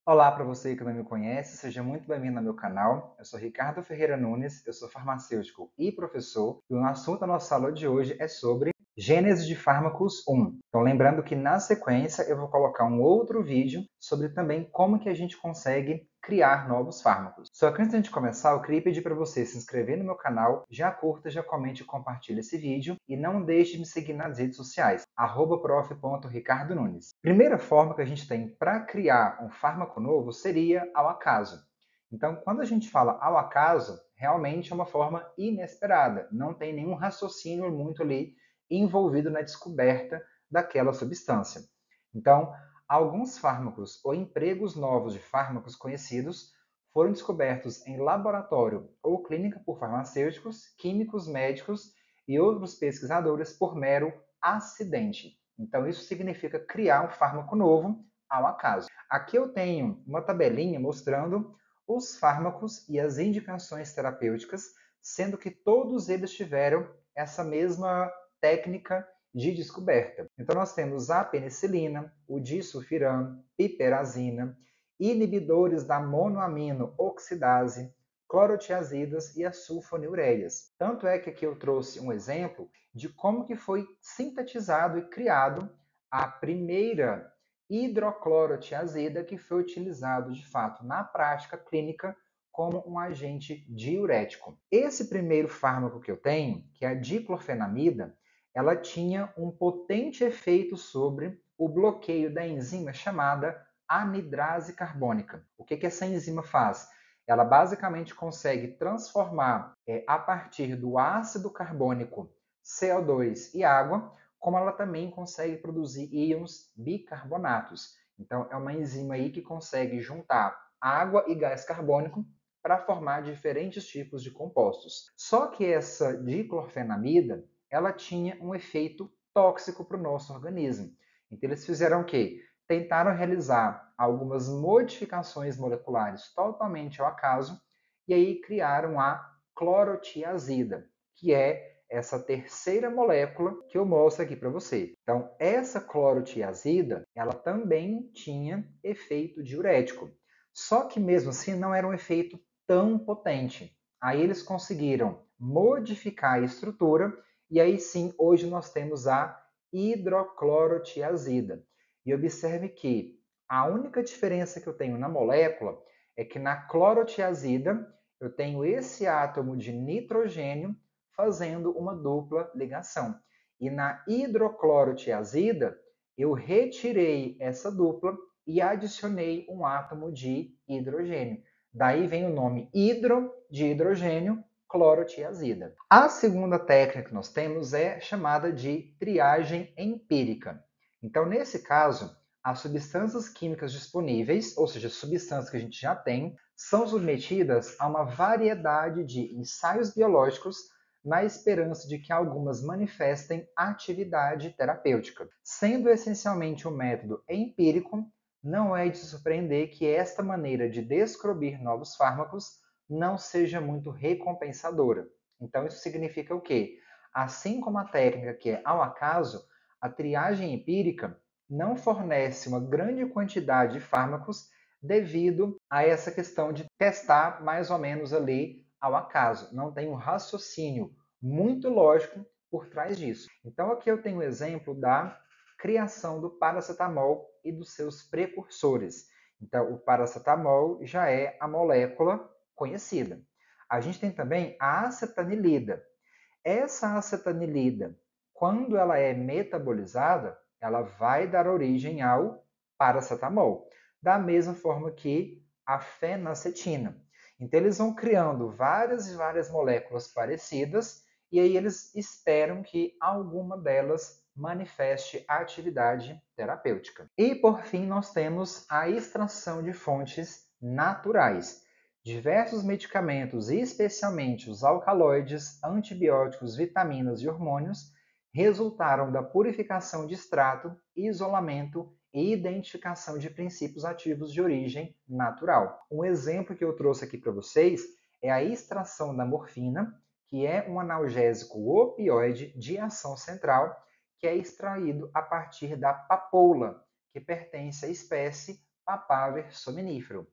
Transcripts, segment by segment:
Olá para você que não me conhece, seja muito bem-vindo ao meu canal. Eu sou Ricardo Ferreira Nunes, eu sou farmacêutico e professor, e o assunto da nossa aula de hoje é sobre Gênese de Fármacos 1. Então, lembrando que na sequência eu vou colocar um outro vídeo sobre também como que a gente consegue criar novos fármacos. Só que antes de começar, eu queria pedir para você se inscrever no meu canal, já curta, já comente e compartilhe esse vídeo e não deixe de me seguir nas redes sociais, @prof.ricardonunes. Primeira forma que a gente tem para criar um fármaco novo seria ao acaso. Então, quando a gente fala ao acaso, realmente é uma forma inesperada, não tem nenhum raciocínio muito ali envolvido na descoberta daquela substância. Então, alguns fármacos ou empregos novos de fármacos conhecidos foram descobertos em laboratório ou clínica por farmacêuticos, químicos, médicos e outros pesquisadores por mero acidente. Então, isso significa criar um fármaco novo ao acaso. Aqui eu tenho uma tabelinha mostrando os fármacos e as indicações terapêuticas, sendo que todos eles tiveram essa mesma técnica de descoberta. Então, nós temos a penicilina, o disulfiram, piperazina, inibidores da monoamino oxidase, clorotiazidas e as sulfonilureias. Tanto é que aqui eu trouxe um exemplo de como que foi sintetizado e criado a primeira hidroclorotiazida que foi utilizado de fato na prática clínica como um agente diurético. Esse primeiro fármaco que eu tenho, que é a diclofenamida, ela tinha um potente efeito sobre o bloqueio da enzima chamada anidrase carbônica. O que essa enzima faz? Ela basicamente consegue transformar, a partir do ácido carbônico, CO2 e água, como ela também consegue produzir íons bicarbonatos. Então, é uma enzima aí que consegue juntar água e gás carbônico para formar diferentes tipos de compostos. Só que essa diclorfenamida, ela tinha um efeito tóxico para o nosso organismo. Então, eles fizeram o quê? Tentaram realizar algumas modificações moleculares totalmente ao acaso e aí criaram a clorotiazida, que é essa terceira molécula que eu mostro aqui para você. Então, essa clorotiazida, ela também tinha efeito diurético. Só que mesmo assim não era um efeito tão potente. Aí eles conseguiram modificar a estrutura e aí sim, hoje nós temos a hidroclorotiazida. E observe que a única diferença que eu tenho na molécula é que na clorotiazida eu tenho esse átomo de nitrogênio fazendo uma dupla ligação. E na hidroclorotiazida eu retirei essa dupla e adicionei um átomo de hidrogênio. Daí vem o nome hidro de hidrogênio, clorotiazida. A segunda técnica que nós temos é chamada de triagem empírica. Então, nesse caso, as substâncias químicas disponíveis, ou seja, substâncias que a gente já tem, são submetidas a uma variedade de ensaios biológicos na esperança de que algumas manifestem atividade terapêutica. Sendo essencialmente um método empírico, não é de se surpreender que esta maneira de descobrir novos fármacos não seja muito recompensadora. Então, isso significa o quê? Assim como a técnica que é ao acaso, a triagem empírica não fornece uma grande quantidade de fármacos devido a essa questão de testar mais ou menos ali ao acaso. Não tem um raciocínio muito lógico por trás disso. Então, aqui eu tenho o exemplo da criação do paracetamol e dos seus precursores. Então, o paracetamol já é a molécula conhecida. A gente tem também a acetanilida. Essa acetanilida, quando ela é metabolizada, ela vai dar origem ao paracetamol, da mesma forma que a fenacetina. Então, eles vão criando várias e várias moléculas parecidas e aí eles esperam que alguma delas manifeste a atividade terapêutica. E, por fim, nós temos a extração de fontes naturais. Diversos medicamentos, especialmente os alcaloides, antibióticos, vitaminas e hormônios, resultaram da purificação de extrato, isolamento e identificação de princípios ativos de origem natural. Um exemplo que eu trouxe aqui para vocês é a extração da morfina, que é um analgésico opioide de ação central, que é extraído a partir da papoula, que pertence à espécie papaver sominífero.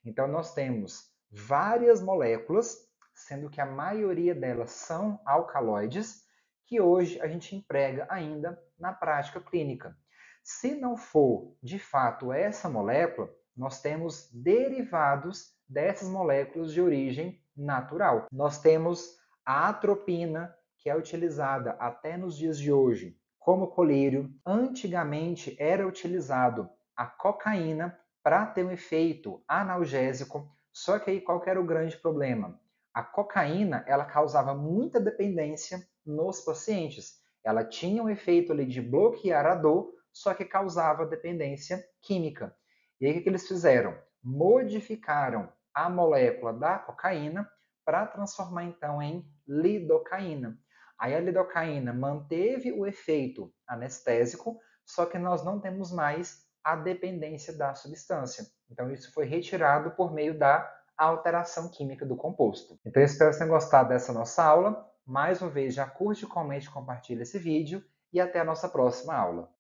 Então, nós temos várias moléculas, sendo que a maioria delas são alcaloides, que hoje a gente emprega ainda na prática clínica. Se não for, de fato, essa molécula, nós temos derivados dessas moléculas de origem natural. Nós temos a atropina, que é utilizada até nos dias de hoje como colírio. Antigamente era utilizado a cocaína para ter um efeito analgésico, só que aí qual que era o grande problema? A cocaína, ela causava muita dependência nos pacientes. Ela tinha um efeito ali de bloquear a dor, só que causava dependência química. E aí o que eles fizeram? Modificaram a molécula da cocaína para transformar então em lidocaína. Aí a lidocaína manteve o efeito anestésico, só que nós não temos mais a dependência da substância. Então isso foi retirado por meio da alteração química do composto. Então eu espero que vocês tenham gostado dessa nossa aula. Mais uma vez, já curte, comente e compartilha esse vídeo e até a nossa próxima aula.